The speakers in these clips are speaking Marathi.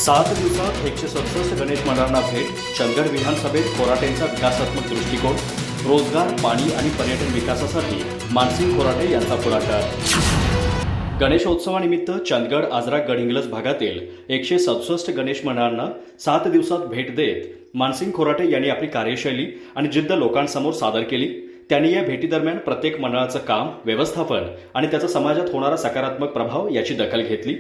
7 दिवसात 167 गणेश मंडळांना भेट, चंदगड विधानसभेत खोराटेंचा विकासात्मक दृष्टिकोन, रोजगार, पाणी आणि पर्यटन विकासासाठी मानसिंग खोराटे यांचा पुढाकार. गणेशोत्सवानिमित्त चंदगड आजरा गडहिंग्लज भागातील 167 गणेश मंडळांना 7 दिवसात भेट देत मानसिंग खोराटे यांनी आपली कार्यशैली आणि जिद्द लोकांसमोर सादर केली. त्यांनी या भेटीदरम्यान प्रत्येक मंडळाचं काम, व्यवस्थापन आणि त्याचा समाजात होणारा सकारात्मक प्रभाव याची दखल घेतली.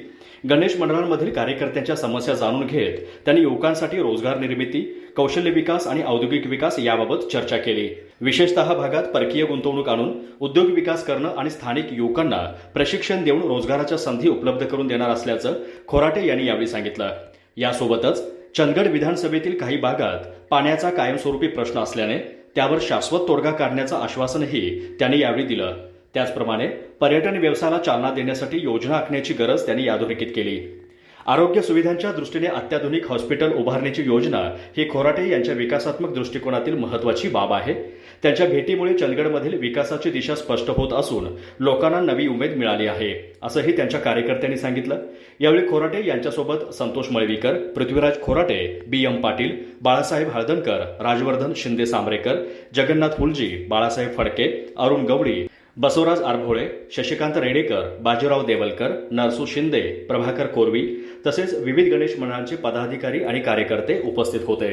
गणेश मंडळांमधील कार्यकर्त्यांच्या समस्या जाणून घेत त्यांनी युवकांसाठी रोजगार निर्मिती, कौशल्य विकास आणि औद्योगिक विकास याबाबत चर्चा केली. विशेषतः भागात परकीय गुंतवणूक आणून उद्योग विकास करणं आणि स्थानिक युवकांना प्रशिक्षण देऊन रोजगाराच्या संधी उपलब्ध करून देणार असल्याचं खोराटे यांनी यावेळी सांगितलं. यासोबतच चंदगड विधानसभेतील काही भागात पाण्याचा कायमस्वरूपी प्रश्न असल्याने त्यावर शाश्वत तोडगा काढण्याचं आश्वासनही त्यांनी यावेळी दिलं. त्याचप्रमाणे पर्यटन व्यवसायाला चालना देण्यासाठी योजना आखण्याची गरज त्यांनी याधोरेखित केली. आरोग्य सुविधांच्या दृष्टीने अत्याधुनिक हॉस्पिटल उभारण्याची योजना ही खोराटे यांच्या विकासात्मक दृष्टिकोनातील महत्त्वाची बाब आहे. त्यांच्या भेटीमुळे चंदगडमधील विकासाची दिशा स्पष्ट होत असून लोकांना नवी उमेद मिळाली आहे, असंही त्यांच्या कार्यकर्त्यांनी सांगितलं. यावेळी खोराटे यांच्यासोबत संतोष मळवीकर, पृथ्वीराज खोराटे, BM पाटील, बाळासाहेब हळदणकर, राजवर्धन शिंदे सांबरेकर, जगन्नाथ हुलजी, बाळासाहेब फडके, अरुण गवळी, बसवराज आरभोळे, शशिकांत रेडेकर, बाजीराव देवलकर, नरसू शिंदे, प्रभाकर कोरवी तसेच विविध गणेश मंडळांचे पदाधिकारी आणि कार्यकर्ते उपस्थित होते.